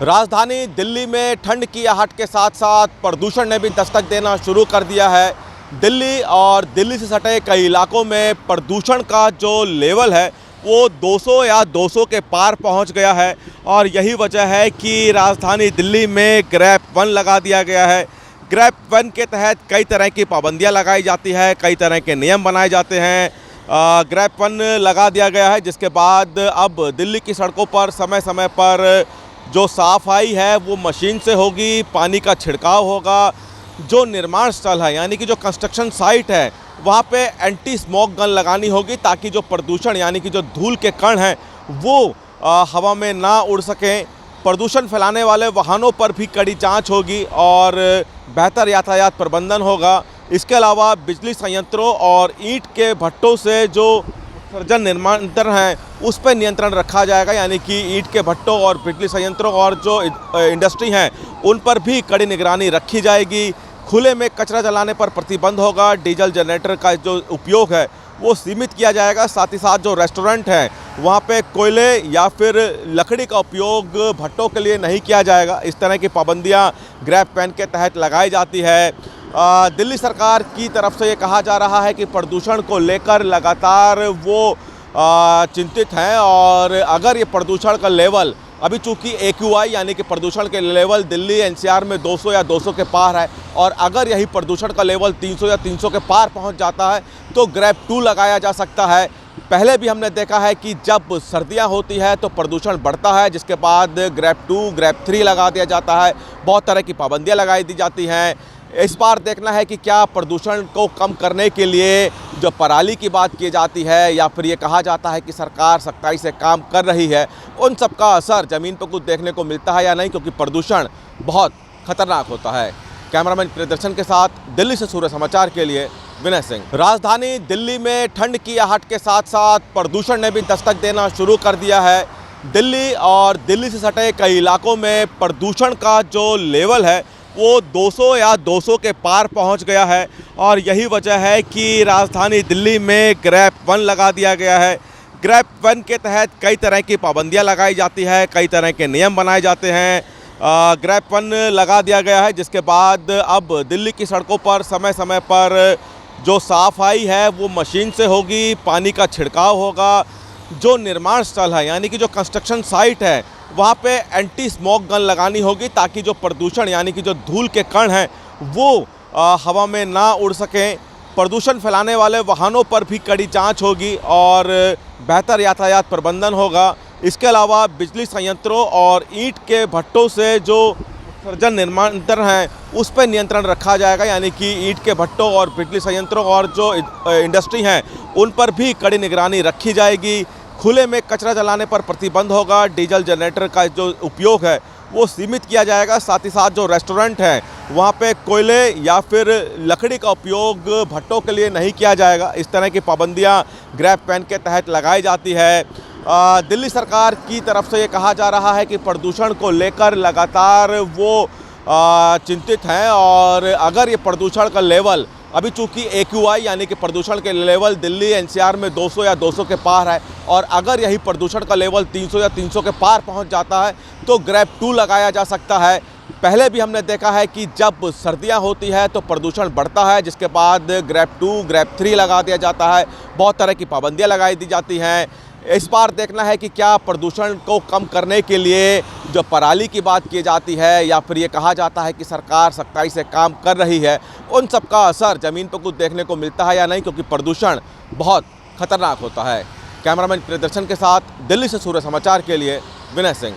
राजधानी दिल्ली में ठंड की आहट के साथ साथ प्रदूषण ने भी दस्तक देना शुरू कर दिया है। दिल्ली और दिल्ली से सटे कई इलाकों में प्रदूषण का जो लेवल है वो 200 या 200 के पार पहुंच गया है और यही वजह है कि राजधानी दिल्ली में ग्रैप 1 लगा दिया गया है। ग्रैप 1 के तहत कई तरह की पाबंदियां लगाई जाती है, कई तरह के नियम बनाए जाते हैं। ग्रैप 1 लगा दिया गया है जिसके बाद अब दिल्ली की सड़कों पर समय समय पर जो सफाई है वो मशीन से होगी, पानी का छिड़काव होगा। जो निर्माण स्थल है यानी कि जो कंस्ट्रक्शन साइट है वहाँ पे एंटी स्मोक गन लगानी होगी ताकि जो प्रदूषण यानी कि जो धूल के कण हैं वो हवा में ना उड़ सकें। प्रदूषण फैलाने वाले वाहनों पर भी कड़ी जांच होगी और बेहतर यातायात प्रबंधन होगा। इसके अलावा बिजली संयंत्रों और ईंट के भट्टों से जो उत्सर्जन निर्माण हैं उस पर नियंत्रण रखा जाएगा, यानी कि ईंट के भट्टों और बिजली संयंत्रों और जो इंडस्ट्री हैं उन पर भी कड़ी निगरानी रखी जाएगी। खुले में कचरा जलाने पर प्रतिबंध होगा। डीजल जनरेटर का जो उपयोग है वो सीमित किया जाएगा। साथ ही साथ जो रेस्टोरेंट हैं वहाँ पे कोयले या फिर लकड़ी का उपयोग भट्टों के लिए नहीं किया जाएगा। इस तरह की पाबंदियाँ ग्रैप 1 के तहत लगाई जाती है। दिल्ली सरकार की तरफ से ये कहा जा रहा है कि प्रदूषण को लेकर लगातार वो चिंतित हैं और अगर ये प्रदूषण का लेवल अभी चूँकि AQI यानी कि प्रदूषण के लेवल दिल्ली NCR में 200 या 200 के पार है और अगर यही प्रदूषण का लेवल 300 या 300 के पार पहुंच जाता है तो ग्रैप 2 लगाया जा सकता है। पहले भी हमने देखा है कि जब सर्दियां होती है तो प्रदूषण बढ़ता है, जिसके बाद ग्रैप 2, ग्रैप 3 लगा दिया जाता है। बहुत तरह की पाबंदियाँ लगाई दी जाती हैं। इस बार देखना है कि क्या प्रदूषण को कम करने के लिए जो पराली की बात की जाती है या फिर ये कहा जाता है कि सरकार सख्ताई से काम कर रही है, उन सब का असर ज़मीन पर कुछ देखने को मिलता है या नहीं, क्योंकि प्रदूषण बहुत खतरनाक होता है। कैमरामैन प्रियदर्शन के साथ दिल्ली से सूर्य समाचार के लिए विनय सिंह। राजधानी दिल्ली में ठंड की आहट के साथ साथ प्रदूषण ने भी दस्तक देना शुरू कर दिया है। दिल्ली और दिल्ली से सटे कई इलाकों में प्रदूषण का जो लेवल है वो 200 या 200 के पार पहुंच गया है और यही वजह है कि राजधानी दिल्ली में ग्रैप 1 लगा दिया गया है। ग्रैप 1 के तहत कई तरह की पाबंदियां लगाई जाती है, कई तरह के नियम बनाए जाते हैं। ग्रैप 1 लगा दिया गया है जिसके बाद अब दिल्ली की सड़कों पर समय समय पर जो सफाई है वो मशीन से होगी, पानी का छिड़काव होगा। जो निर्माण स्थल है यानी कि जो कंस्ट्रक्शन साइट है वहाँ पे एंटी स्मोक गन लगानी होगी ताकि जो प्रदूषण यानी कि जो धूल के कण हैं वो हवा में ना उड़ सकें। प्रदूषण फैलाने वाले वाहनों पर भी कड़ी जांच होगी और बेहतर यातायात प्रबंधन होगा। इसके अलावा बिजली संयंत्रों और ईंट के भट्टों से जो उत्सर्जन निर्माण हैं उस पर नियंत्रण रखा जाएगा, यानी कि ईंट के भट्टों और बिजली संयंत्रों और जो इंडस्ट्री हैं उन पर भी कड़ी निगरानी रखी जाएगी। खुले में कचरा जलाने पर प्रतिबंध होगा। डीजल जनरेटर का जो उपयोग है वो सीमित किया जाएगा। साथ ही साथ जो रेस्टोरेंट हैं वहाँ पे कोयले या फिर लकड़ी का उपयोग भट्टों के लिए नहीं किया जाएगा। इस तरह की पाबंदियाँ ग्रैप 1 के तहत लगाई जाती है। दिल्ली सरकार की तरफ से ये कहा जा रहा है कि प्रदूषण को लेकर लगातार वो चिंतित हैं और अगर ये प्रदूषण का लेवल अभी चूँकि AQI यानी कि प्रदूषण के लेवल दिल्ली NCR में 200 या 200 के पार है और अगर यही प्रदूषण का लेवल 300 या 300 के पार पहुंच जाता है तो ग्रैप 2 लगाया जा सकता है। पहले भी हमने देखा है कि जब सर्दियां होती है तो प्रदूषण बढ़ता है, जिसके बाद ग्रैप 2, ग्रैप 3 लगा दिया जाता है। बहुत तरह की पाबंदियाँ लगाई दी जाती हैं। इस बार देखना है कि क्या प्रदूषण को कम करने के लिए जो पराली की बात की जाती है या फिर ये कहा जाता है कि सरकार सख्ताई से काम कर रही है, उन सब का असर ज़मीन पर कुछ देखने को मिलता है या नहीं, क्योंकि प्रदूषण बहुत खतरनाक होता है। कैमरामैन प्रियदर्शन के साथ दिल्ली से सूर्य समाचार के लिए विनय सिंह।